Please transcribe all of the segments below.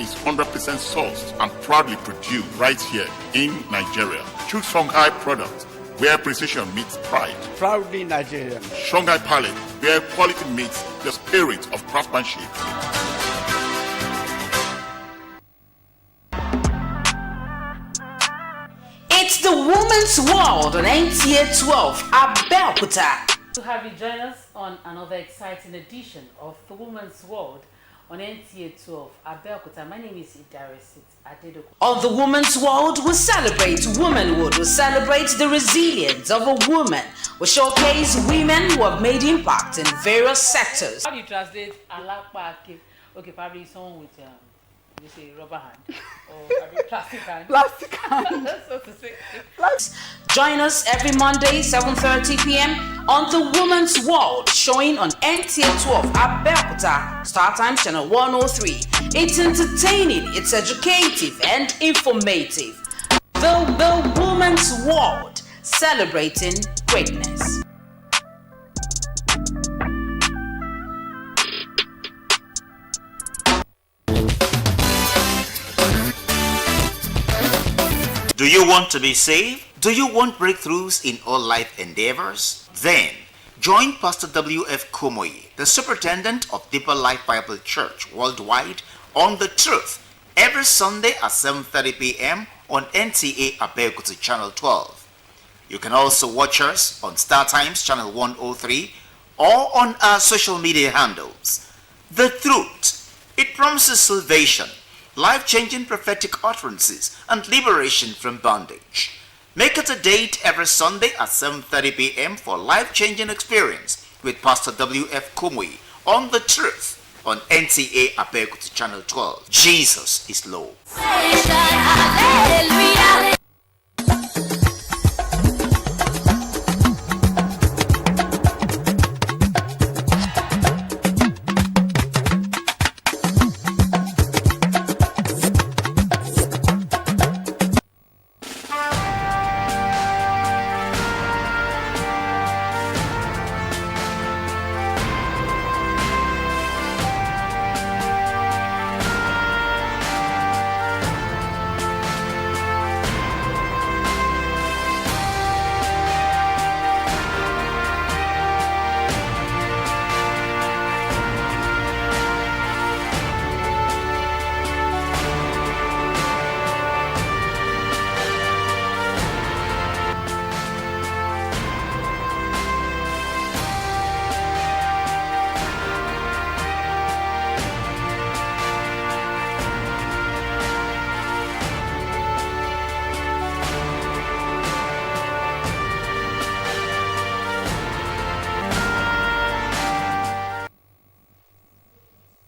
is 100% sourced and proudly produced right here in Nigeria. Choose Songhai products where precision meets pride. Proudly Nigerian. Songhai Palette, where quality meets the spirit of craftsmanship. It's the Women's World on NTA 12 Abeokuta. To have you join us on another exciting edition of the Women's World on NTA 12 Abeokuta. My name is Idaris Abeokuta. On the Women's World, we celebrate womanhood. We celebrate the resilience of a woman. We showcase women who have made impact in various sectors. How do you translate alakpa? Okay, probably someone with you say rubber hand or plastic hand. Plastic hand. So to say. Join us every Monday, 7:30 p.m. on the Women's World, showing on NTA 12 Abeokuta, Star Time Channel 103. It's entertaining, it's educative, and informative. The Women's World, celebrating greatness. Do you want to be saved? Do you want breakthroughs in all life endeavors? Then, join Pastor W.F. Kumoyi, the Superintendent of Deeper Life Bible Church worldwide, on The Truth, every Sunday at 7:30 p.m. on NTA Abeokuta Channel 12. You can also watch us on Star Times Channel 103 or on our social media handles. The Truth, it promises salvation, life-changing prophetic utterances, and liberation from bondage. Make it a date every Sunday at 7:30 p.m. for life-changing experience with Pastor W.F. Kumoyi on The Truth on NTA Abeokuta Channel 12. Jesus is Lord.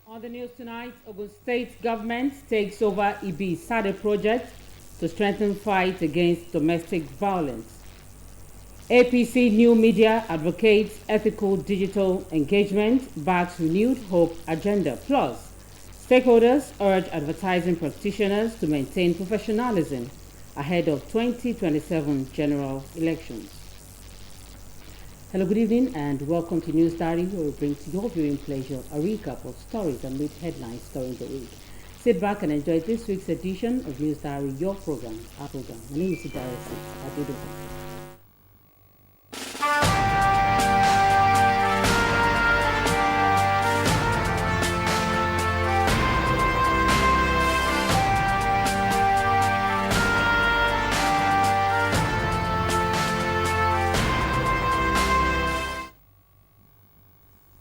On the news tonight, Ogun State government takes over Ibi Sade project to strengthen fight against domestic violence. APC New Media advocates ethical digital engagement, backs renewed hope agenda. Plus, stakeholders urge advertising practitioners to maintain professionalism ahead of 2027 general elections. Hello, good evening, and welcome to News Diary, where we bring to your viewing pleasure a recap of stories that made headlines during the week. Sit back and enjoy this week's edition of News Diary, your program, our program. My name is Idaris Abeokuta.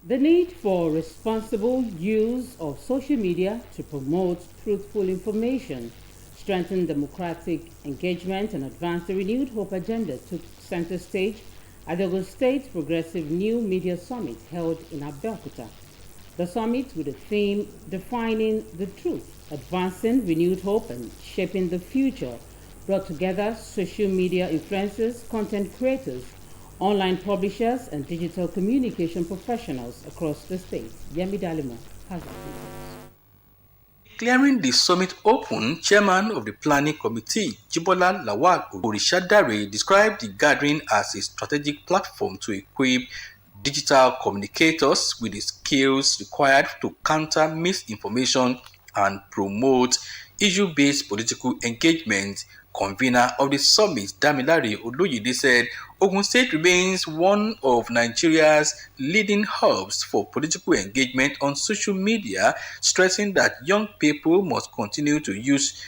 The need for responsible use of social media to promote truthful information, strengthen democratic engagement, and advance the renewed hope agenda took center stage at the Ogun State Progressive New Media Summit held in Abeokuta. The summit, with the theme Defining the Truth, Advancing Renewed Hope and Shaping the Future, brought together social media influencers, content creators, online publishers, and digital communication professionals across the state. Yemi Dalimo has the details. Clearing the summit open, Chairman of the Planning Committee, Jibola Lawal Orishadare, described the gathering as a strategic platform to equip digital communicators with the skills required to counter misinformation and promote issue-based political engagement. Convener of the summit, Damilare Oloyede, said Ogun State remains one of Nigeria's leading hubs for political engagement on social media, stressing that young people must continue to use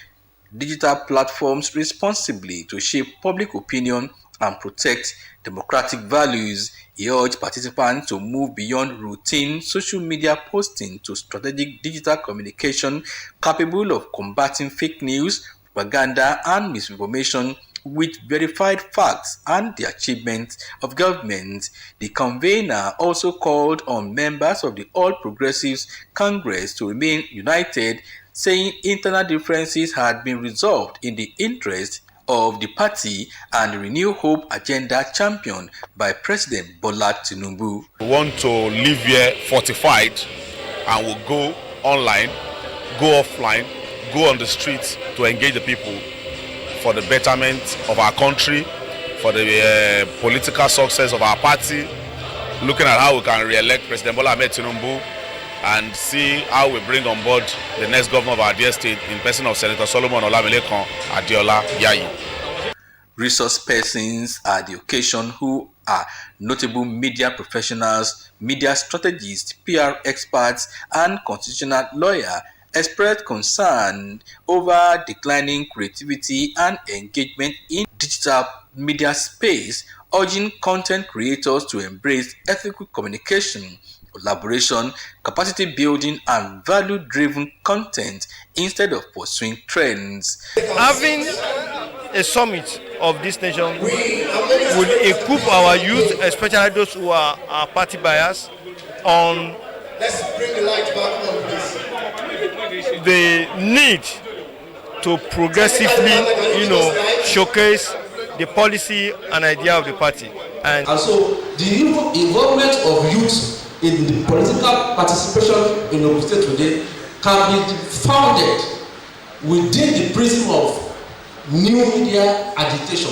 digital platforms responsibly to shape public opinion and protect democratic values. He urged participants to move beyond routine social media posting to strategic digital communication capable of combating fake news, propaganda, and misinformation with verified facts and the achievements of government. The convener also called on members of the All Progressives Congress to remain united, saying internal differences had been resolved in the interest of the party and the Renew Hope agenda championed by President Bola Tinubu. We want to live here fortified, and we'll go online, go offline, go on the streets to engage the people for the betterment of our country, for the political success of our party, looking at how we can re-elect President Bola Tinubu and see how we bring on board the next governor of our dear state in person of Senator Solomon Olamilekan Adeola Yayi. Resource persons at the occasion, who are notable media professionals, media strategists, PR experts, and constitutional lawyers, expressed concern over declining creativity and engagement in digital media space, urging content creators to embrace ethical communication, collaboration, capacity building, and value-driven content instead of pursuing trends. Having a summit of this nation would equip our youth, especially those who are party bias, on the need to progressively, showcase the policy and idea of the party. And so the involvement of youth in the political participation in Ogun State today can be founded within the prism of new media agitation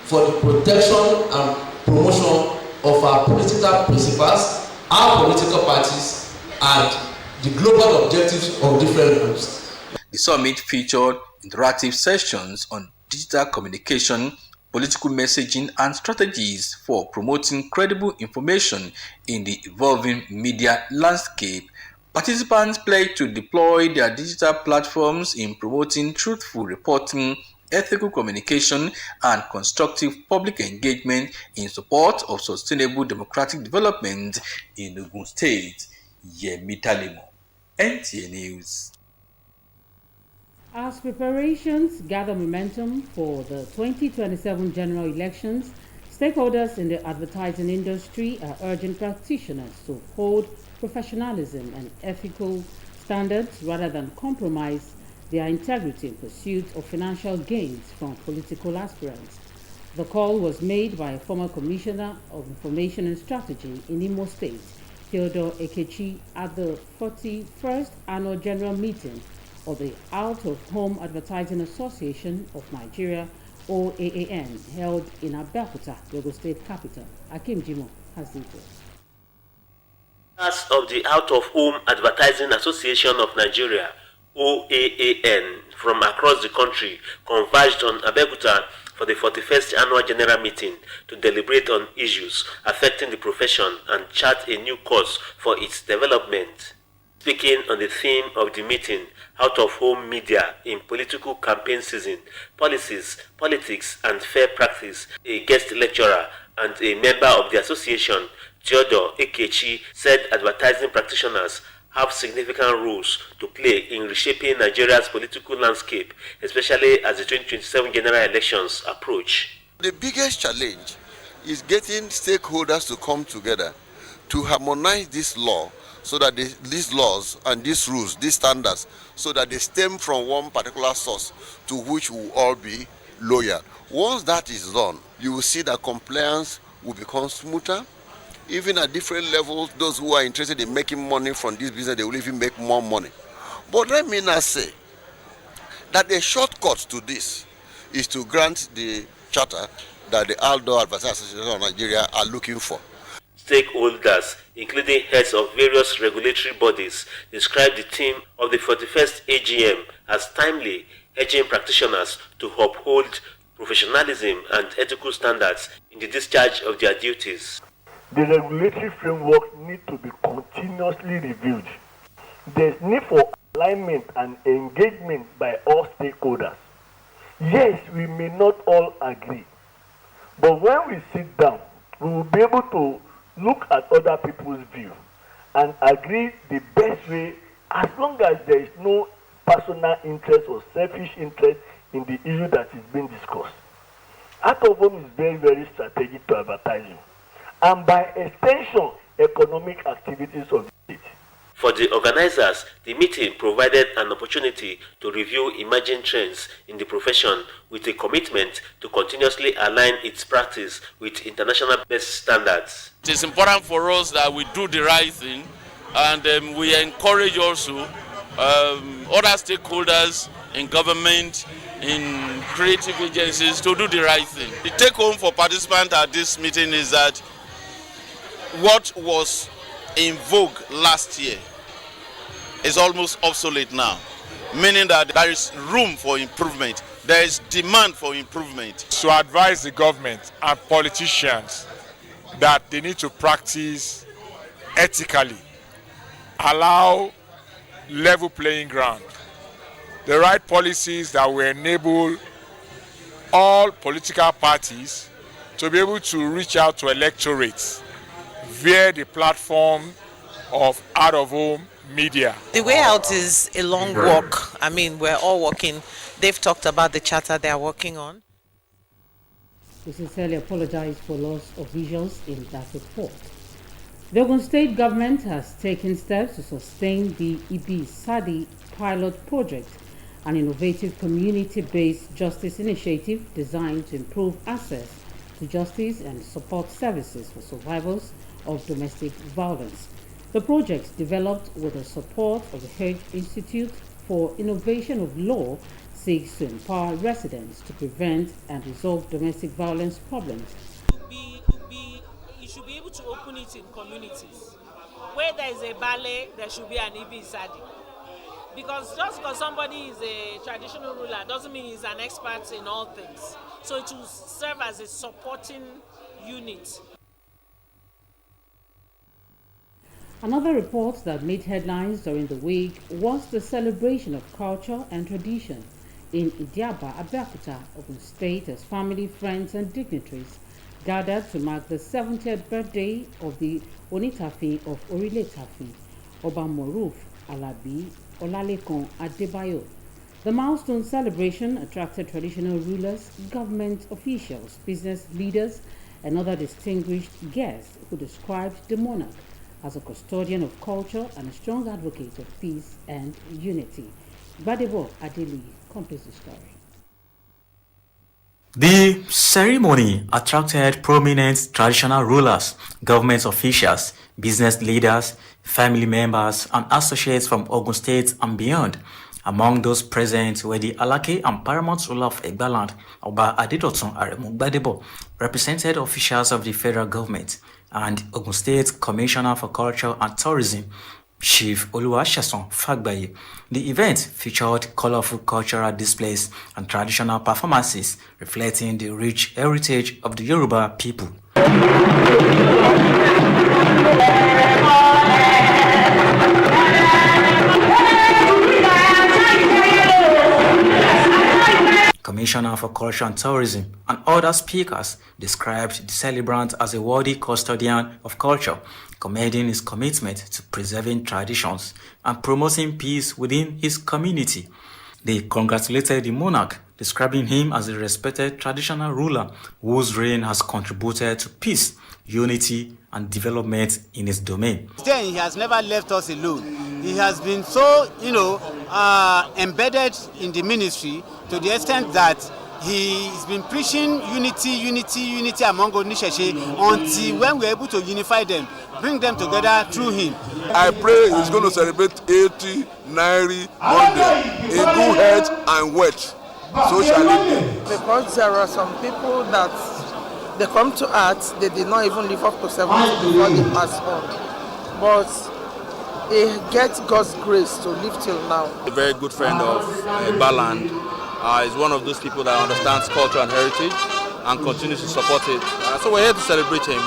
for the protection and promotion of our political principles, our political parties, and the global objectives of different groups. The summit featured interactive sessions on digital communication, political messaging, and strategies for promoting credible information in the evolving media landscape. Participants pledged to deploy their digital platforms in promoting truthful reporting, ethical communication, and constructive public engagement in support of sustainable democratic development in Ogun State. Yemi Talimo, NTA News. As preparations gather momentum for the 2027 general elections, stakeholders in the advertising industry are urging practitioners to uphold professionalism and ethical standards rather than compromise their integrity in pursuit of financial gains from political aspirants. The call was made by a former Commissioner of Information and Strategy in Imo State, Theodore Ekechi, at the 41st Annual General Meeting of the Out-of-Home Advertising Association of Nigeria, OAAN, held in Abeokuta, Yogo State capital. Akim Jimo has details. Members of the Out-of-Home Advertising Association of Nigeria, OAAN, from across the country converged on Abeokuta for the 41st Annual General Meeting to deliberate on issues affecting the profession and chart a new course for its development. Speaking on the theme of the meeting, out-of-home media in political campaign season, policies, politics, and fair practice, a guest lecturer and a member of the association, Theodore Ekechi, said advertising practitioners have significant roles to play in reshaping Nigeria's political landscape, especially as the 2027 general elections approach. The biggest challenge is getting stakeholders to come together to harmonize this law so that these laws and these rules, these standards, so that they stem from one particular source to which we will all be loyal. Once that is done, you will see that compliance will become smoother. Even at different levels, those who are interested in making money from this business, they will even make more money. But let me now say that a shortcut to this is to grant the charter that the Outdoor Advertising Association of Nigeria are looking for. Stakeholders, including heads of various regulatory bodies, described the theme of the 41st AGM as timely, urging practitioners to uphold professionalism and ethical standards in the discharge of their duties. The regulatory framework needs to be continuously reviewed. There is need for alignment and engagement by all stakeholders. Yes, we may not all agree, but when we sit down, we will be able to look at other people's view and agree the best way, as long as there is no personal interest or selfish interest in the issue that is being discussed. Out of home is very, very strategic to advertising, and by extension, economic activities of the state. For the organizers, the meeting provided an opportunity to review emerging trends in the profession with a commitment to continuously align its practice with international best standards. It is important for us that we do the right thing, and we encourage also other stakeholders in government, in creative agencies to do the right thing. The take home for participants at this meeting is that what was in vogue last year is almost obsolete now, meaning that there is room for improvement, there is demand for improvement. To advise the government and politicians that they need to practice ethically, allow level playing ground, the right policies that will enable all political parties to be able to reach out to electorates via the platform of out-of-home media. The way out is a long walk. I mean, we're all working. They've talked about the charter they are working on. We sincerely apologize for loss of visuals in that report. The Ogun State government has taken steps to sustain the Ibi-Sadi pilot project, an innovative community-based justice initiative designed to improve access to justice and support services for survivors of domestic violence. The project, developed with the support of the Hedge Institute for Innovation of Law, seeks to empower residents to prevent and resolve domestic violence problems. You should be able to open it in communities. Where there is a ballet, there should be an Ibi-Sadi. Because just because somebody is a traditional ruler doesn't mean he's an expert in all things. So it will serve as a supporting unit. Another report that made headlines during the week was the celebration of culture and tradition in NTA Abeokuta, Ogun State, as family, friends, and dignitaries gathered to mark the 70th birthday of the Onitafi of Orile-Tafi, Oba Moruf Alabi Olalekon Adebayo. The milestone celebration attracted traditional rulers, government officials, business leaders, and other distinguished guests who described the monarch as a custodian of culture and a strong advocate of peace and unity. Badebo Adeli completes the story. The ceremony attracted prominent traditional rulers, government officials, business leaders, family members, and associates from Ogun State and beyond. Among those present were the Alake and paramount ruler of Egbaland, Oba Adedotun Aremu Gbadebo, represented officials of the federal government, and Ogun State Commissioner for Culture and Tourism, Chief Oluwasesan Fagbaye. The event featured colorful cultural displays and traditional performances reflecting the rich heritage of the Yoruba people. Commissioner for Culture and Tourism and other speakers described the celebrant as a worthy custodian of culture, commending his commitment to preserving traditions and promoting peace within his community. They congratulated the monarch, describing him as a respected traditional ruler whose reign has contributed to peace, unity, and development in his domain. He has never left us alone. He has been so, embedded in the ministry to the extent that he's been preaching unity among Onisheshe until when we're able to unify them, bring them together through him. I pray he's going to celebrate 80, 90, 100 in good health and wealth. So shall it be. Because there are some people that They come to art, they did not even live up to 70 before they passed on. But he gets God's grace to live till now. A very good friend of Baland. Is one of those people that understands culture and heritage and continues to support it. So we're here to celebrate him.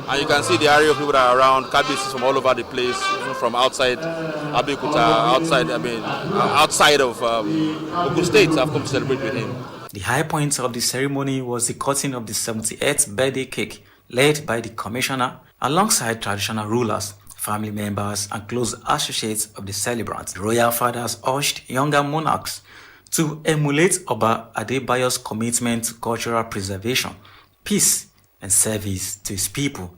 And you can see the area of people that are around, KBCs from all over the place, even from outside Abeokuta, outside of Ogun State, have come to celebrate with him. The high point of the ceremony was the cutting of the 78th birthday cake, led by the commissioner, alongside traditional rulers, family members, and close associates of the celebrants. The royal fathers urged younger monarchs to emulate Oba Adebayo's commitment to cultural preservation, peace, and service to his people.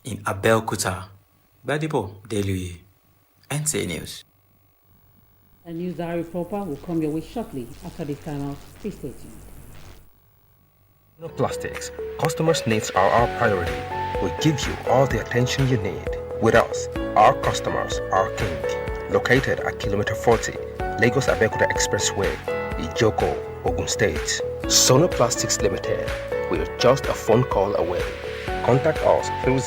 In Abeokuta, Badibo Daily, NTA News. A news diary proper will come your way shortly after this time out. Please stay tuned. No plastics. Customers' needs are our priority. We give you all the attention you need. With us, our customers are king. Located at kilometer 40, Lagos Abeokuta Expressway, Ijoko, Ogun State. Sono Plastics Limited. We're just a phone call away. Contact us through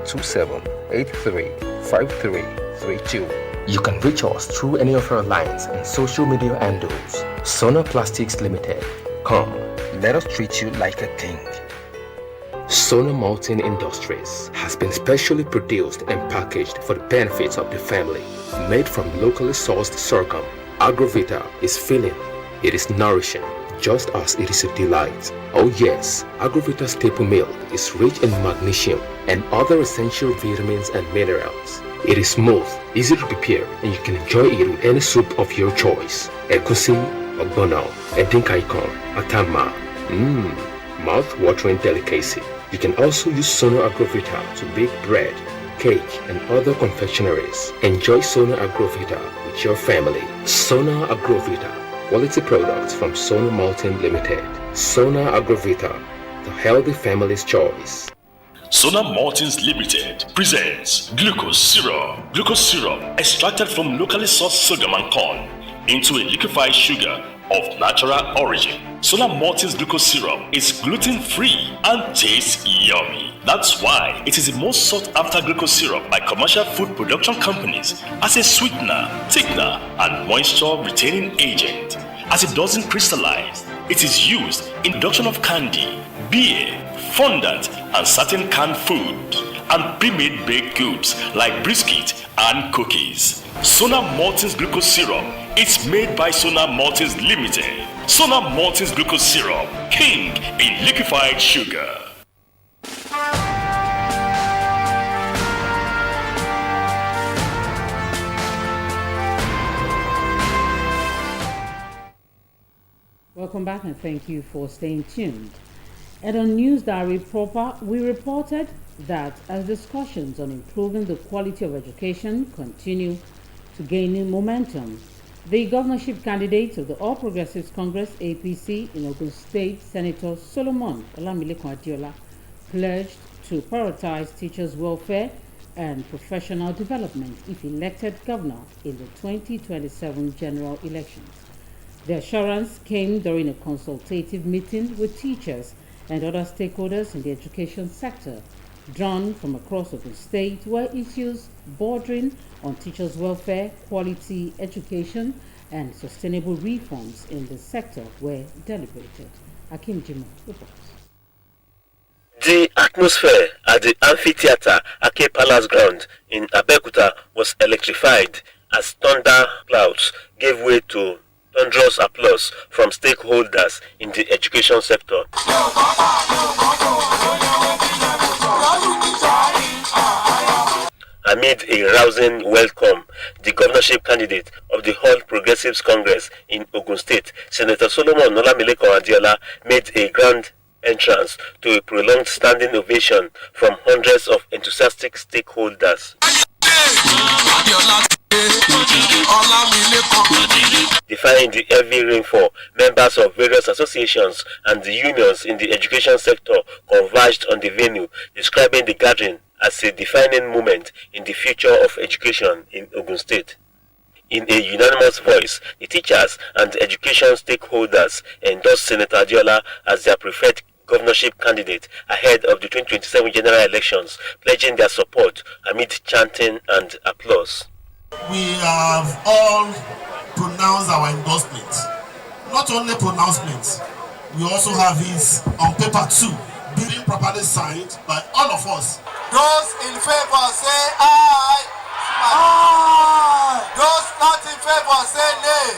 080-2783-5332. You can reach us through any of our lines and social media handles. Sono Plastics Limited. Come, let us treat you like a king. Sono Malting Industries has been specially produced and packaged for the benefits of the family. Made from locally sourced sorghum, Agrovita is filling. It is nourishing, just as it is a delight. Oh yes, Agrovita staple milk is rich in magnesium and other essential vitamins and minerals. It is smooth, easy to prepare, and you can enjoy it with any soup of your choice. Egusi, ogbono, edinkaikon, atama. Mouth-watering delicacy. You can also use Sono Agrovita to bake bread, cake, and other confectionaries. Enjoy Sono Agrovita with your family. Sono Agrovita, quality products from Sono Malting Limited. Sono Agrovita, the healthy family's choice. Sona Maltings Limited presents glucose syrup. Glucose syrup extracted from locally sourced sorghum and corn into a liquefied sugar of natural origin. Sona Maltings glucose syrup is gluten-free and tastes yummy. That's why it is the most sought after glucose syrup by commercial food production companies as a sweetener, thickener, and moisture retaining agent. As it doesn't crystallize, it is used in production of candy, beer, fondant, and certain canned food, and pre-made baked goods like biscuit and cookies. Sona Maltings glucose syrup is made by Sona Maltings Limited. Sona Maltings glucose syrup, king in liquefied sugar. Welcome back and thank you for staying tuned. And on News Diary Proper, we reported that as discussions on improving the quality of education continue to gain momentum, the governorship candidate of the All Progressives Congress APC in Ogun State, Senator Solomon Olamilekun Adiola, pledged to prioritize teachers' welfare and professional development if elected governor in the 2027 general elections. The assurance came during a consultative meeting with teachers and other stakeholders in the education sector, drawn from across the state, where issues bordering on teachers' welfare, quality education, and sustainable reforms in the sector were deliberated. Akim Jimo reports. The atmosphere at the amphitheater Ake Palace ground in Abeokuta was electrified as thunder clouds gave way to thunderous applause from stakeholders in the education sector. Amid a rousing welcome, the governorship candidate of the All Progressives Congress in Ogun State, Senator Solomon Olamilekun Adiola, made a grand entrance to a prolonged standing ovation from hundreds of enthusiastic stakeholders. Defying the heavy rainfall, members of various associations and the unions in the education sector converged on the venue, describing the gathering as a defining moment in the future of education in Ogun State. In a unanimous voice, the teachers and education stakeholders endorsed Senator Adiola as their preferred governorship candidate ahead of the 2027 general elections, pledging their support amid chanting and applause. We have all pronounced our endorsement. Not only pronouncements, we also have it on paper too, being properly signed by all of us. Those in favor say aye. Aye. Those not in favor say nay.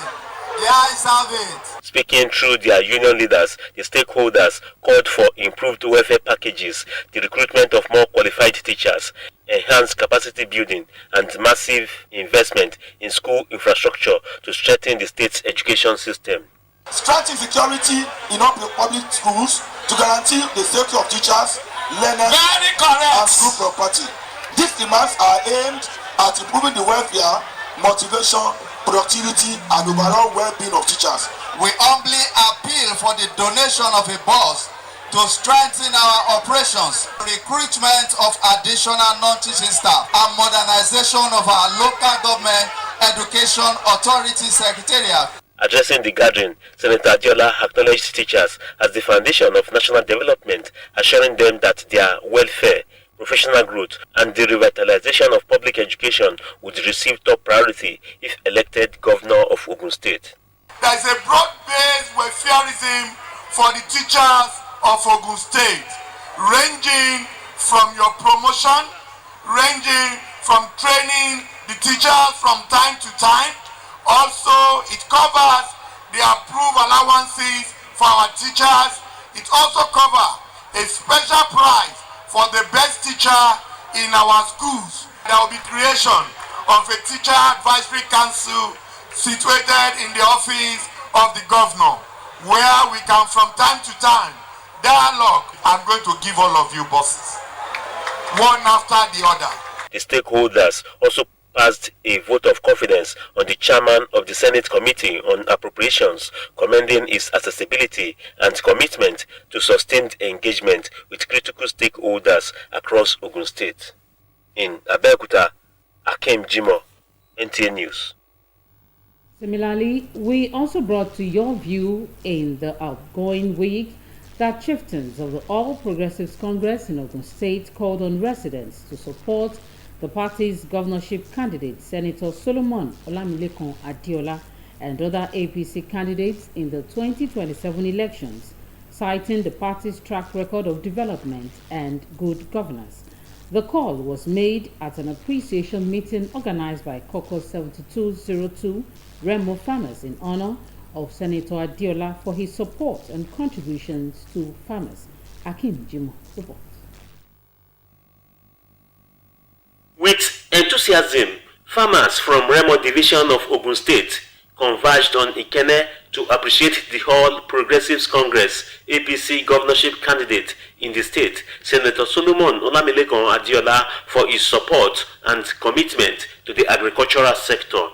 The ayes have it. Speaking through their union leaders, the stakeholders called for improved welfare packages, the recruitment of more qualified teachers, enhanced capacity building, and massive investment in school infrastructure to strengthen the state's education system. Strengthen security in all public schools to guarantee the safety of teachers, learners, and school property. These demands are aimed at improving the welfare, motivation, productivity, and overall well-being of teachers. We humbly appeal for the donation of a bus to strengthen our operations, recruitment of additional non-teaching staff, and modernization of our local government education authority secretariat. Addressing the gathering, Senator Adiola acknowledged teachers as the foundation of national development, assuring them that their welfare, professional growth, and the revitalization of public education would receive top priority if elected governor of Ogun State. There is a broad-based welfareism for the teachers of Ogun State, ranging from your promotion, ranging from training the teachers from time to time. Also, it covers the approved allowances for our teachers. It also covers a special prize for the best teacher in our schools. There will be creation of a teacher advisory council situated in the office of the governor, where we can from time to time dialogue. I'm going to give all of you bosses, one after the other. The stakeholders also passed a vote of confidence on the chairman of the Senate Committee on Appropriations, commending his accessibility and commitment to sustained engagement with critical stakeholders across Ogun State. In Abeokuta, Akim Jimo, NTA News. Similarly, we also brought to your view in the outgoing week that chieftains of the All Progressives Congress in Ogun State called on residents to support the party's governorship candidate, Senator Solomon Olamilekan Adiola, and other APC candidates in the 2027 elections, citing the party's track record of development and good governance. The call was made at an appreciation meeting organized by Caucus 7202 Remo Farmers in honor of Senator Adiola for his support and contributions to farmers. Akim Jimo report. With enthusiasm, farmers from Remo Division of Ogun State converged on Ikene to appreciate the All Progressives Congress APC governorship candidate in the state, Senator Solomon Olamilekan Adiola, for his support and commitment to the agricultural sector.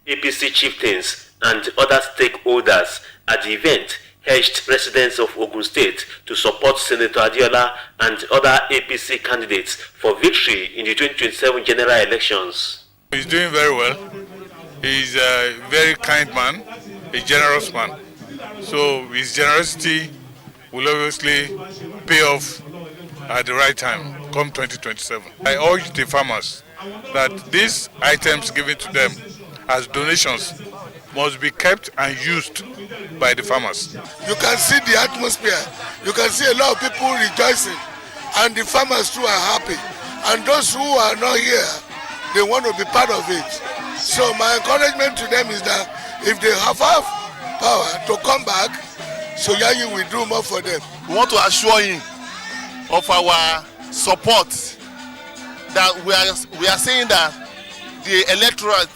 APC chieftains and other stakeholders at the event urged residents of Ogun State to support Senator Adiola and other APC candidates for victory in the 2027 general elections. He's doing very well. He's a very kind man, a generous man. So his generosity will obviously pay off at the right time, come 2027. I urge the farmers that these items given to them as donations must be kept and used by the farmers. You can see the atmosphere. You can see a lot of people rejoicing, and the farmers too are happy. And those who are not here, they want to be part of it. So my encouragement to them is that if they have power to come back, so Yayi will do more for them. We want to assure him of our support, that we are saying that the electorate,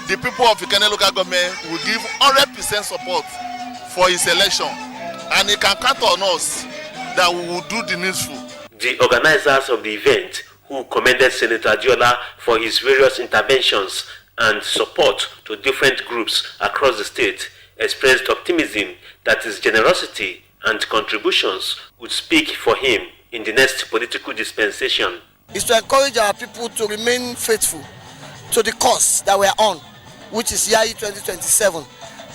the people of Ikene local government will give 100% support for his election, and he can count on us that we will do the needful. The organizers of the event, who commended Senator Adiola for his various interventions and support to different groups across the state, expressed optimism that his generosity and contributions would speak for him in the next political dispensation. is to encourage our people to remain faithful to the course that we are on, which is Yayi 2027,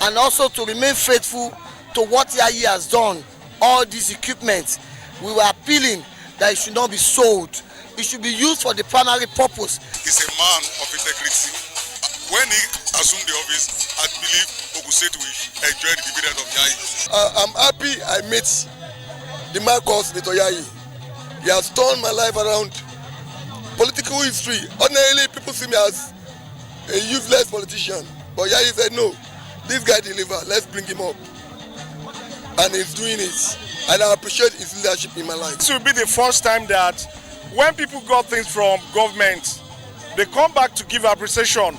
and also to remain faithful to what Yayi has done. All these equipment, we were appealing that it should not be sold. It should be used for the primary purpose. He's a man of integrity. When he assumed the office, I believe Ogun State will enjoy the dividend of Yayi. I'm happy I met the man called Senator Yayi. He has turned my life around. Political history. Ordinarily, people see me as a useless politician. But Yayi said, no, this guy deliver. Let's bring him up. And he's doing it. And I appreciate his leadership in my life. This will be the first time that when people got things from government, they come back to give appreciation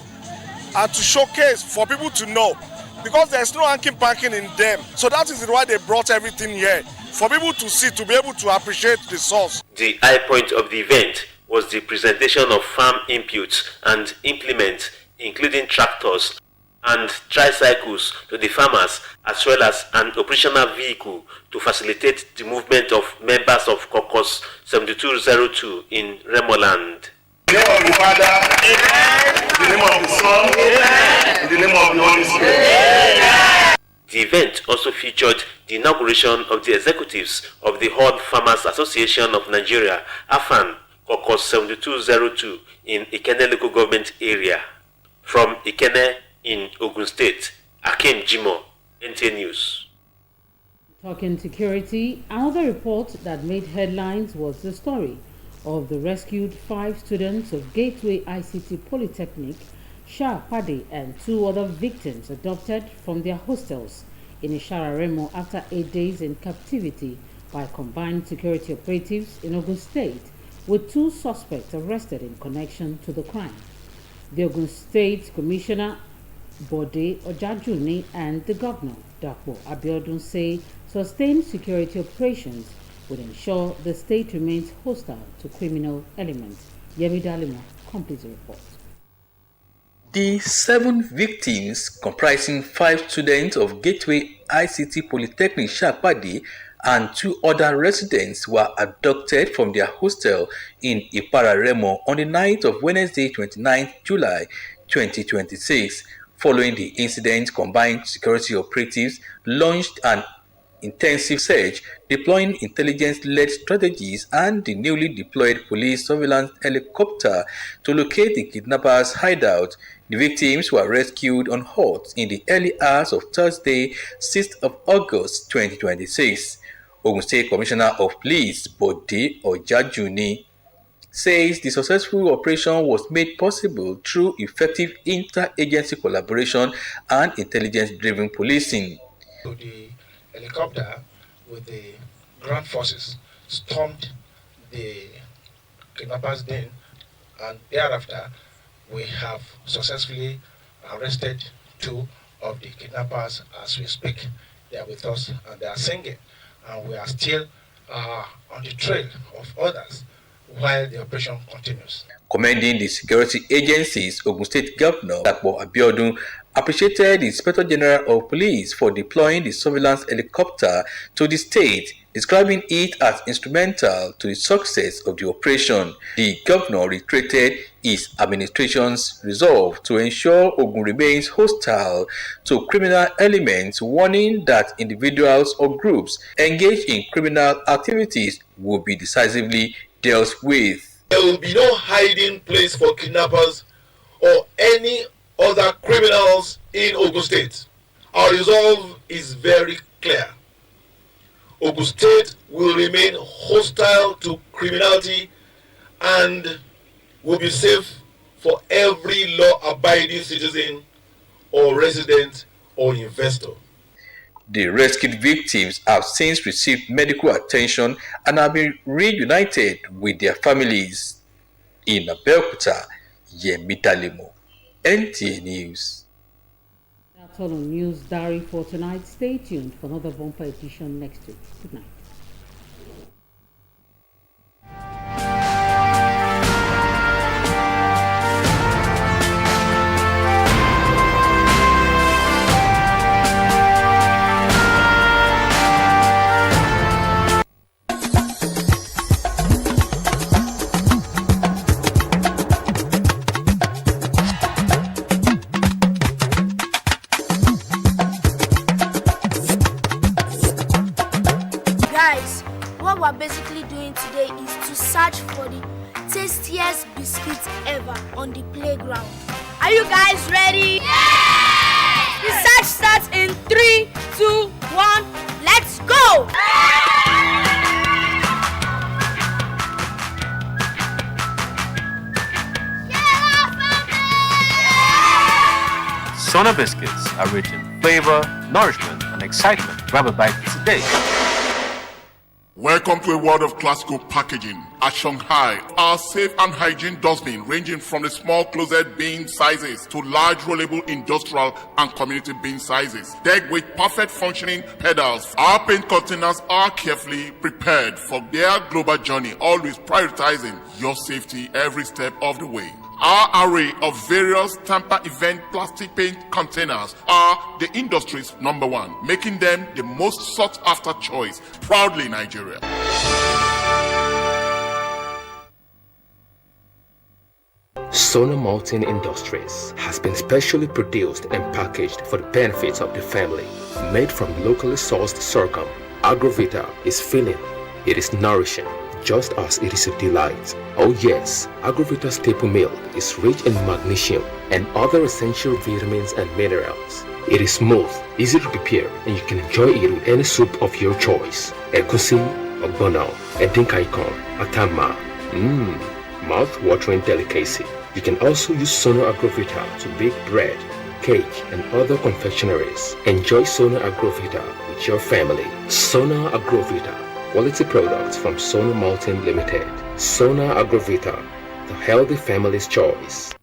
and to showcase for people to know. Because there's no hanky-panky in them. So that is why they brought everything here. For people to see, to be able to appreciate the source. The high point of the event was the presentation of farm inputs and implements, including tractors and tricycles to the farmers, as well as an operational vehicle to facilitate the movement of members of Caucus 7202 in Remoland. In the name of the Father, in the name of the Son, in the name of the Holy Spirit. The event also featured the inauguration of the executives of the Horde Farmers Association of Nigeria, AFAN, Caucus 7202 in Ikenne local government area. From Ikenne in Ogun State, Akim Jimo, NTA News. Talking security, another report that made headlines was the story of the rescued 5 students of Gateway ICT Polytechnic, Shah Padi, and 2 other victims adopted from their hostels in Ishararemo after 8 days in captivity by combined security operatives in Ogun State, with 2 suspects arrested in connection to the crime. The Ogun State Commissioner Bode Ojajuni and the Governor Dapo Abeokuta say sustained security operations would ensure the state remains hostile to criminal elements. Yemi Dalima completes the report. The 7 victims, comprising 5 students of Gateway ICT Polytechnic Shapadi and 2 other residents, were abducted from their hostel in Ipararemo on the night of Wednesday, 29 July 2026. Following the incident, combined security operatives launched an intensive search, deploying intelligence-led strategies and the newly deployed police surveillance helicopter to locate the kidnappers' hideout. The victims were rescued on horse in the early hours of Thursday, 6th of August 2026. Ogun State Commissioner of Police Bode Ojajuni says the successful operation was made possible through effective inter-agency collaboration and intelligence-driven policing. The helicopter with the ground forces stormed the kidnappers' den, and thereafter we have successfully arrested 2 of the kidnappers as we speak. They are with us and they are singing, and we are still on the trail of others while the operation continues. Commending the security agencies, Ogun State Governor Dapo Abeokuta appreciated the Inspector General of Police for deploying the surveillance helicopter to the state, describing it as instrumental to the success of the operation. The governor reiterated his administration's resolve to ensure Ogun remains hostile to criminal elements, warning that individuals or groups engaged in criminal activities will be decisively dealt with. There will be no hiding place for kidnappers or any other criminals in Ogun State. Our resolve is very clear. Ogun State will remain hostile to criminality and will be safe for every law-abiding citizen or resident or investor. The rescued victims have since received medical attention and have been reunited with their families. In Abeokuta, Yemi Dalimo, NTA News. That's all on News Diary for tonight. Stay tuned for another bumper edition next week. Good night. what we're basically doing today is to search for the tastiest biscuits ever on the playground. Are you guys ready? Yes! The search starts in 3, 2, 1, let's go! Sona biscuits are rich in flavor, nourishment, and excitement. Grab a bite today. Welcome to a world of classical packaging. At Shanghai, our safe and hygiene dustbin ranging from the small closet bin sizes to large rollable industrial and community bin sizes. Decked with perfect functioning pedals, our paint containers are carefully prepared for their global journey, always prioritizing your safety every step of the way. Our array of various tamper event plastic paint containers are the industry's #1, making them the most sought after choice. Proudly Nigeria. Sona Malting Industries has been specially produced and packaged for the benefits of the family. Made from locally sourced sorghum, Agrovita is filling. It is nourishing, just as it is a delight. Oh yes, Agrovita staple milk is rich in magnesium and other essential vitamins and minerals. It is smooth, easy to prepare, and you can enjoy it with any soup of your choice. Egusi, ogbono, edinkaikon, atama. Mouth-watering delicacy. You can also use Sona Agrovita to bake bread, cake, and other confectionaries. Enjoy Sona Agrovita with your family. Sona Agrovita, quality products from Sona Malting Limited. Sona Agrovita, the healthy family's choice.